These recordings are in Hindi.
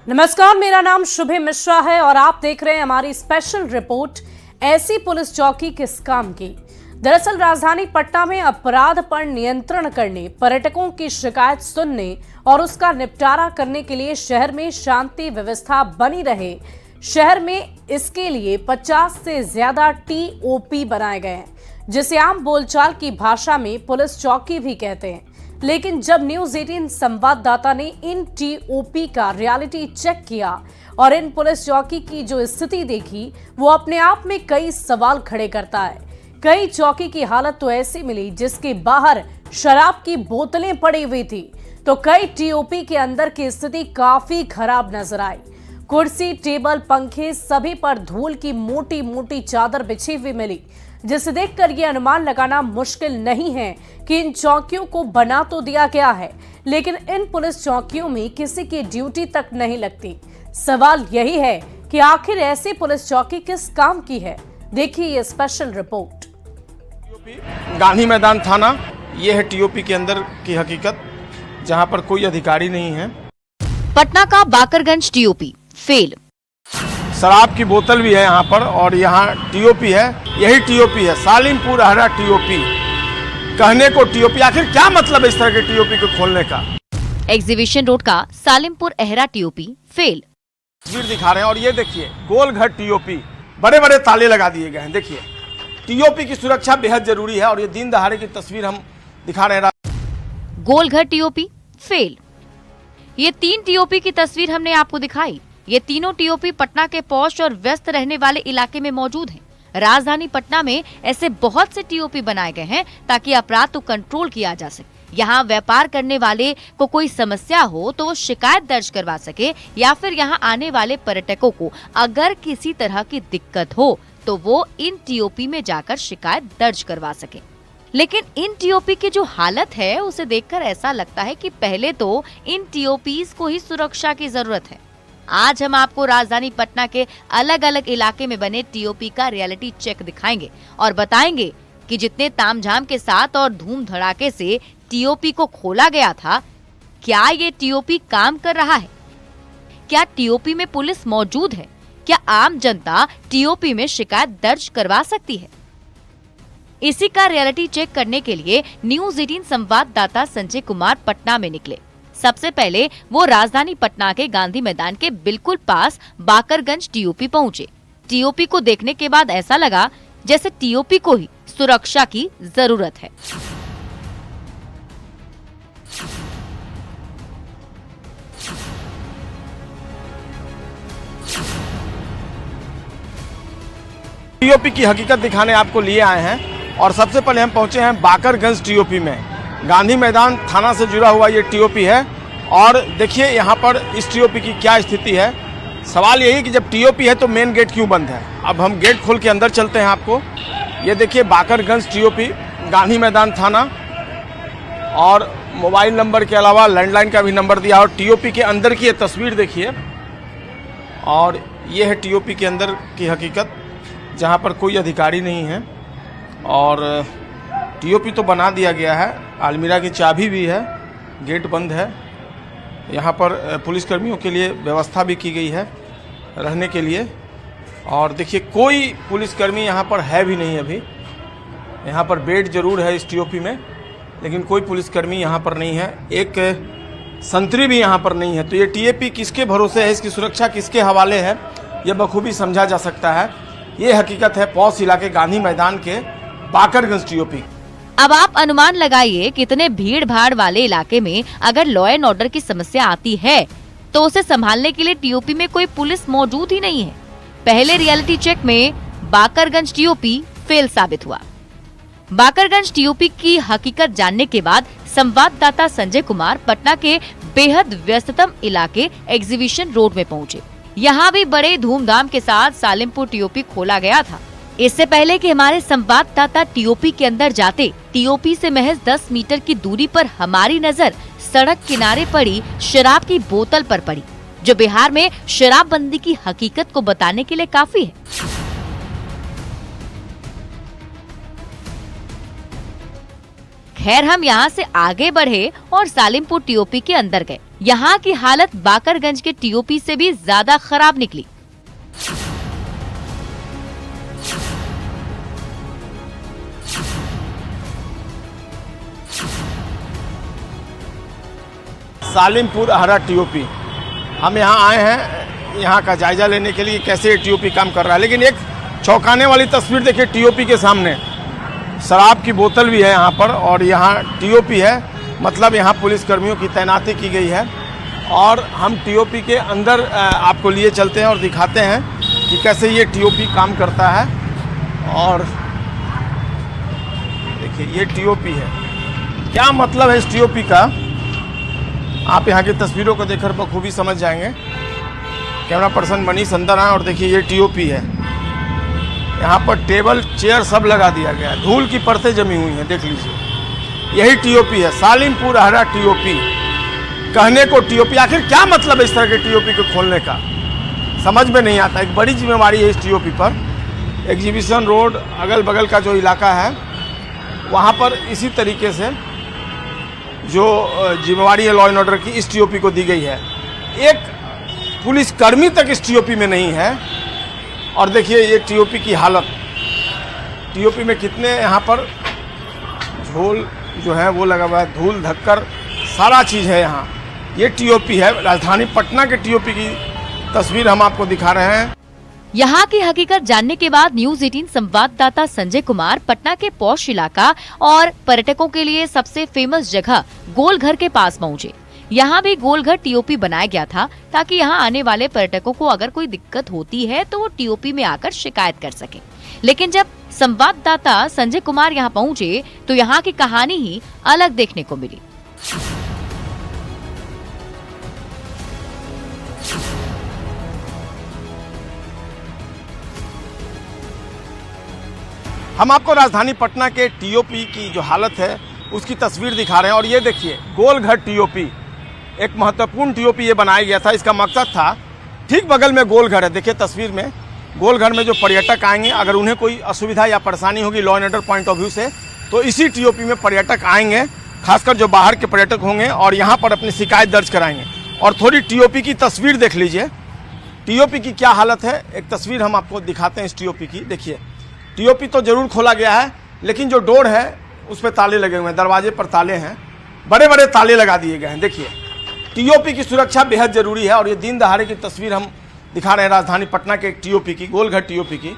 नमस्कार, मेरा नाम शुभे मिश्रा है और आप देख रहे हैं हमारी स्पेशल रिपोर्ट ऐसी पुलिस चौकी किस काम की। दरअसल राजधानी पटना में अपराध पर नियंत्रण करने, पर्यटकों की शिकायत सुनने और उसका निपटारा करने के लिए शहर में शांति व्यवस्था बनी रहे, शहर में इसके लिए 50 से ज्यादा टीओपी बनाए गए हैं, जिसे आम बोलचाल की भाषा में पुलिस चौकी भी कहते हैं। लेकिन जब न्यूज 18 संवाददाता ने इन टीओपी का रियलिटी चेक किया और इन पुलिस चौकी की जो स्थिति देखी, वो अपने आप में कई सवाल खड़े करता है। कई चौकी की हालत तो ऐसी मिली जिसके बाहर शराब की बोतलें पड़ी हुई थी, तो कई टीओपी के अंदर की स्थिति काफी खराब नजर आई। कुर्सी, टेबल, पंखे सभी पर धूल की मोटी मोटी चादर बिछी हुई मिली, जिसे देखकर यह अनुमान लगाना मुश्किल नहीं है कि इन चौकियों को बना तो दिया गया है, लेकिन इन पुलिस चौकियों में किसी की ड्यूटी तक नहीं लगती। सवाल यही है कि आखिर ऐसी पुलिस चौकी किस काम की है। देखिए ये स्पेशल रिपोर्ट। गांधी मैदान थाना, ये है टीओपी के अंदर की हकीकत, जहां पर कोई अधिकारी नहीं है। पटना का बाकरगंज टीओपी फेल। शराब की बोतल भी है यहाँ पर, और यहाँ टीओपी है, यही टीओपी है, सालिमपुर अहरा टीओपी। कहने को टीओपी, आखिर क्या मतलब है इस तरह के टीओपी को खोलने का। एग्जीबिशन रोड का सालिमपुर अहरा टीओपी फेल। तस्वीर दिखा रहे हैं और ये देखिए गोलघर टीओपी, बड़े बड़े ताले लगा दिए गए हैं। देखिए टीओपी की सुरक्षा बेहद जरूरी है और ये दिन दहाड़े की तस्वीर हम दिखा रहे हैं। Golghar TOP fail. ये 3 टीओपी की तस्वीर हमने आपको दिखाई। ये तीनों टीओपी पटना के पॉश और व्यस्त रहने वाले इलाके में मौजूद हैं। राजधानी पटना में ऐसे बहुत से टीओपी बनाए गए हैं ताकि अपराध को कंट्रोल किया जा सके। यहाँ व्यापार करने वाले को कोई समस्या हो तो वो शिकायत दर्ज करवा सके, या फिर यहाँ आने वाले पर्यटकों को अगर किसी तरह की दिक्कत हो तो वो इन टीओपी में जाकर शिकायत दर्ज करवा सके। लेकिन इन टीओपी की जो हालत है उसे देखकर ऐसा लगता है कि पहले तो इन टीओपीज को ही सुरक्षा की जरूरत है। आज हम आपको राजधानी पटना के अलग अलग इलाके में बने टीओपी का रियलिटी चेक दिखाएंगे और बताएंगे कि जितने तामझाम के साथ और धूम धड़ाके से टीओपी को खोला गया था, क्या ये टीओपी काम कर रहा है? क्या टीओपी में पुलिस मौजूद है? क्या आम जनता टीओपी में शिकायत दर्ज करवा सकती है? इसी का रियलिटी चेक करने के लिए न्यूज 18 संवाददाता संजय कुमार पटना में निकले। सबसे पहले वो राजधानी पटना के गांधी मैदान के बिल्कुल पास बाकरगंज टीओपी पहुंचे। टीओपी को देखने के बाद ऐसा लगा जैसे टीओपी को ही सुरक्षा की जरूरत है। टीओपी की हकीकत दिखाने आपको लिए आए हैं और सबसे पहले हम पहुंचे हैं बाकरगंज टीओपी में। गांधी मैदान थाना से जुड़ा हुआ ये टीओपी है और देखिए यहाँ पर इस टीओपी की क्या स्थिति है। सवाल यही कि जब टीओपी है तो मेन गेट क्यों बंद है। अब हम गेट खोल के अंदर चलते हैं आपको। ये देखिए बाकरगंज टीओपी, गांधी मैदान थाना, और मोबाइल नंबर के अलावा लैंडलाइन का भी नंबर दिया। और टीओपी के अंदर की ये तस्वीर देखिए, और ये है टीओपी के अंदर की हकीकत, जहाँ पर कोई अधिकारी नहीं है और टीओपी तो बना दिया गया है, अलमीरा की चाबी भी है, गेट बंद है। यहाँ पर पुलिसकर्मियों के लिए व्यवस्था भी की गई है रहने के लिए, और देखिए कोई पुलिसकर्मी यहाँ पर है भी नहीं अभी। यहाँ पर बेड जरूर है इस टीओपी में, लेकिन कोई पुलिसकर्मी यहाँ पर नहीं है। एक संतरी भी यहाँ पर नहीं है। तो ये टीओपी किसके भरोसे है, इसकी सुरक्षा किसके हवाले है, ये बखूबी समझा जा सकता है। ये हकीकत है पौष इलाके गांधी मैदान के बाकरगंज टीओपी। अब आप अनुमान लगाइए कितने भीड़ भाड़ वाले इलाके में अगर लॉ एंड ऑर्डर की समस्या आती है तो उसे संभालने के लिए टीओपी में कोई पुलिस मौजूद ही नहीं है। पहले रियलिटी चेक में बाकरगंज टीओपी फेल साबित हुआ। बाकरगंज टीओपी की हकीकत जानने के बाद संवाददाता संजय कुमार पटना के बेहद व्यस्ततम इलाके एग्जीबिशन रोड में पहुँचे। यहाँ भी बड़े धूमधाम के साथ सालिमपुर टीओपी खोला गया था। इससे पहले कि हमारे संवाददाता टीओपी के अंदर जाते, टीओपी से महज 10 मीटर की दूरी पर हमारी नजर सड़क किनारे पड़ी शराब की बोतल पर पड़ी, जो बिहार में शराबबंदी की हकीकत को बताने के लिए काफी है। खैर हम यहाँ से आगे बढ़े और सालिमपुर टीओपी के अंदर गए। यहाँ की हालत बाकरगंज के टीओपी से भी ज्यादा खराब निकली। सालिमपुर अहरा टीओपी, हम यहाँ आए हैं यहाँ का जायजा लेने के लिए कैसे टीओपी काम कर रहा है। लेकिन एक चौंकाने वाली तस्वीर देखिए, टीओपी के सामने शराब की बोतल भी है यहाँ पर, और यहाँ टीओपी है, मतलब यहाँ पुलिस कर्मियों की तैनाती की गई है। और हम टीओपी के अंदर आपको लिए चलते हैं और दिखाते हैं कि कैसे ये टीओपी काम करता है। और देखिए ये टीओपी है, क्या मतलब है इस टीओपी का आप यहाँ की तस्वीरों को देखकर बखूबी समझ जाएंगे। कैमरा पर्सन मनीष अंदर आए और देखिए ये टीओपी है। यहाँ पर टेबल चेयर सब लगा दिया गया है, धूल की परतें जमी हुई हैं, देख लीजिए। यही टीओपी है, सालिमपुर अहरा टीओपी। कहने को टीओपी, आखिर क्या मतलब है इस तरह के टीओपी को खोलने का, समझ में नहीं आता। एक बड़ी जिम्मेवारी है इस टीओपी पर। एग्जीबिशन रोड अगल बगल का जो इलाका है वहाँ पर इसी तरीके से जो जिम्मेवारी है लॉ एंड ऑर्डर की, इस टीओपी को दी गई है। एक पुलिसकर्मी तक इस टीओपी में नहीं है। और देखिए ये टीओपी की हालत, टीओपी में कितने यहाँ पर झोल जो है वो लगा हुआ है, धूल धक्कर सारा चीज़ है यहाँ। ये टीओपी है, राजधानी पटना के टीओपी की तस्वीर हम आपको दिखा रहे हैं। यहाँ की हकीकत जानने के बाद न्यूज 18 संवाददाता संजय कुमार पटना के पौष इलाका और पर्यटकों के लिए सबसे फेमस जगह गोलघर के पास पहुँचे। यहाँ भी गोलघर टीओपी बनाया गया था ताकि यहाँ आने वाले पर्यटकों को अगर कोई दिक्कत होती है तो वो टीओपी में आकर शिकायत कर सके। लेकिन जब संवाददाता संजय कुमार यहाँ पहुँचे तो यहाँ की कहानी ही अलग देखने को मिली। हम आपको राजधानी पटना के टीओपी की जो हालत है उसकी तस्वीर दिखा रहे हैं। और ये देखिए गोलघर टीओपी, एक महत्वपूर्ण टीओपी ये बनाया गया था। इसका मकसद था, ठीक बगल में गोलघर है, देखिए तस्वीर में, गोलघर में जो पर्यटक आएंगे अगर उन्हें कोई असुविधा या परेशानी होगी law and order point of view से, तो इसी टीओपी में पर्यटक आएंगे, खासकर जो बाहर के पर्यटक होंगे, और यहाँ पर अपनी शिकायत दर्ज कराएंगे। और थोड़ी टीओपी की तस्वीर देख लीजिए, टीओपी की क्या हालत है। एक तस्वीर हम आपको दिखाते हैं इस टीओपी की। देखिए टीओपी तो जरूर खोला गया है, लेकिन जो डोर है उस पर ताले लगे हुए हैं, दरवाजे पर ताले हैं, बड़े बड़े ताले लगा दिए गए हैं। देखिए टीओपी की सुरक्षा बेहद जरूरी है। और ये दिन दहाड़े की तस्वीर हम दिखा रहे हैं राजधानी पटना के एक टीओपी की, गोलघर टीओपी की।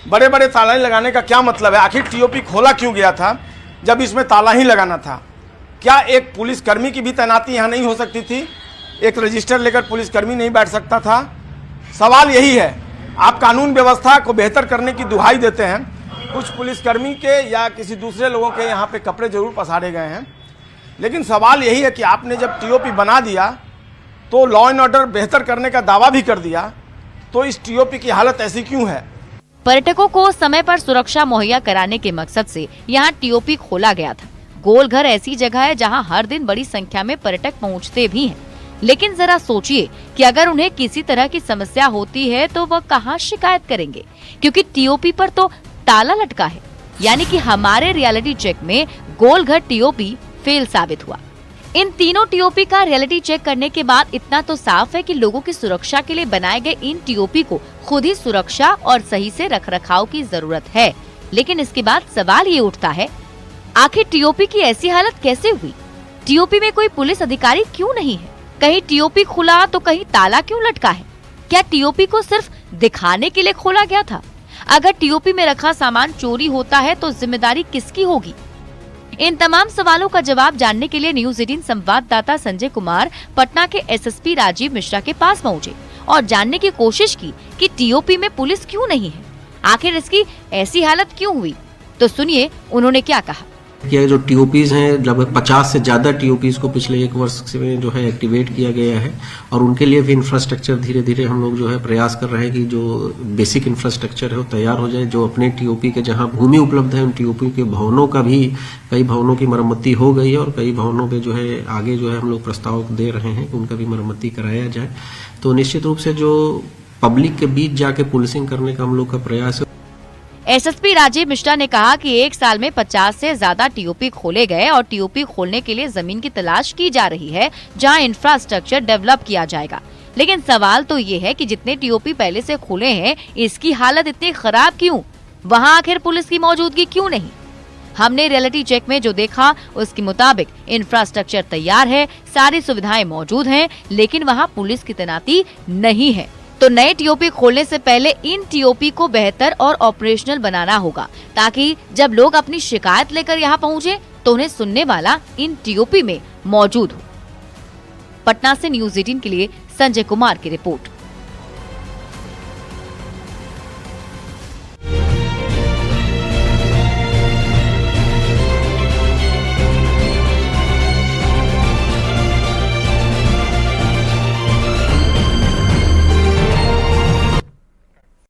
बड़े बड़े ताले लगाने का क्या मतलब है, आखिर टीओपी खोला क्यों गया था जब इसमें ताला ही लगाना था? क्या एक पुलिसकर्मी की भी तैनाती यहाँ नहीं हो सकती थी? एक रजिस्टर लेकर पुलिसकर्मी नहीं बैठ सकता था? सवाल यही है। आप कानून व्यवस्था को बेहतर करने की दुहाई देते हैं, कुछ पुलिसकर्मी के या किसी दूसरे लोगों के यहाँ पे कपड़े जरूर पसारे गए हैं, लेकिन सवाल यही है कि आपने जब टीओपी बना दिया तो लॉ एंड ऑर्डर बेहतर करने का दावा भी कर दिया, तो इस टीओपी की हालत ऐसी क्यों है? पर्यटकों को समय पर सुरक्षा मुहैया कराने के मकसद से यहाँ टीओपी खोला गया था। गोलघर ऐसी जगह है जहाँ हर दिन बड़ी संख्या में पर्यटक पहुँचते भी हैं। लेकिन जरा सोचिए कि अगर उन्हें किसी तरह की समस्या होती है तो वह कहाँ शिकायत करेंगे, क्योंकि टीओपी पर तो ताला लटका है। यानी कि हमारे रियलिटी चेक में गोलघर टीओपी फेल साबित हुआ। इन तीनों टीओपी का रियलिटी चेक करने के बाद इतना तो साफ है कि लोगों की सुरक्षा के लिए बनाए गए इन टीओपी को खुद ही सुरक्षा और सही से रखरखाव की जरूरत है। लेकिन इसके बाद सवाल ये उठता है, आखिर टीओपी की ऐसी हालत कैसे हुई? टीओपी में कोई पुलिस अधिकारी क्यों नहीं है? कहीं टीओपी खुला तो कहीं ताला क्यों लटका है? क्या टीओपी को सिर्फ दिखाने के लिए खोला गया था? अगर टीओपी में रखा सामान चोरी होता है तो जिम्मेदारी किसकी होगी? इन तमाम सवालों का जवाब जानने के लिए न्यूज 18 संवाददाता संजय कुमार पटना के एसएसपी राजीव मिश्रा के पास पहुंचे और जानने की कोशिश की कि टीओपी में पुलिस क्यों नहीं है, आखिर इसकी ऐसी हालत क्यों हुई। तो सुनिए उन्होंने क्या कहा। ये जो टीओपीज हैं लगभग 50 से ज्यादा टीओपीज को पिछले एक वर्ष में जो है एक्टिवेट किया गया है, और उनके लिए भी इंफ्रास्ट्रक्चर धीरे धीरे हम लोग जो है प्रयास कर रहे हैं कि जो बेसिक इंफ्रास्ट्रक्चर है वो तैयार हो जाए। जो अपने टीओपी के जहां भूमि उपलब्ध है उन टीओपी के भवनों का भी, कई भवनों की मरम्मती हो गई है और कई भवनों पे जो है आगे जो है हम लोग प्रस्ताव दे रहे हैं उनका भी मरम्मती कराया जाए। तो निश्चित रूप से जो पब्लिक के बीच जाके पुलिसिंग करने का हम लोग का प्रयास है। एसएसपी राजीव मिश्रा ने कहा कि एक साल में 50 से ज्यादा टीओपी खोले गए और टीओपी खोलने के लिए जमीन की तलाश की जा रही है जहां इंफ्रास्ट्रक्चर डेवलप किया जाएगा। लेकिन सवाल तो ये है कि जितने टीओपी पहले से खुले हैं इसकी हालत इतनी खराब क्यों? वहां आखिर पुलिस की मौजूदगी क्यों नहीं? हमने रियलिटी चेक में जो देखा उसके मुताबिक इंफ्रास्ट्रक्चर तैयार है, सारी सुविधाएं मौजूद हैं, लेकिन वहां पुलिस की तैनाती नहीं है। तो नए टीओपी खोलने से पहले इन टीओपी को बेहतर और ऑपरेशनल बनाना होगा ताकि जब लोग अपनी शिकायत लेकर यहाँ पहुँचे तो उन्हें सुनने वाला इन टीओपी में मौजूद हो। पटना से न्यूज़ 18 के लिए संजय कुमार की रिपोर्ट।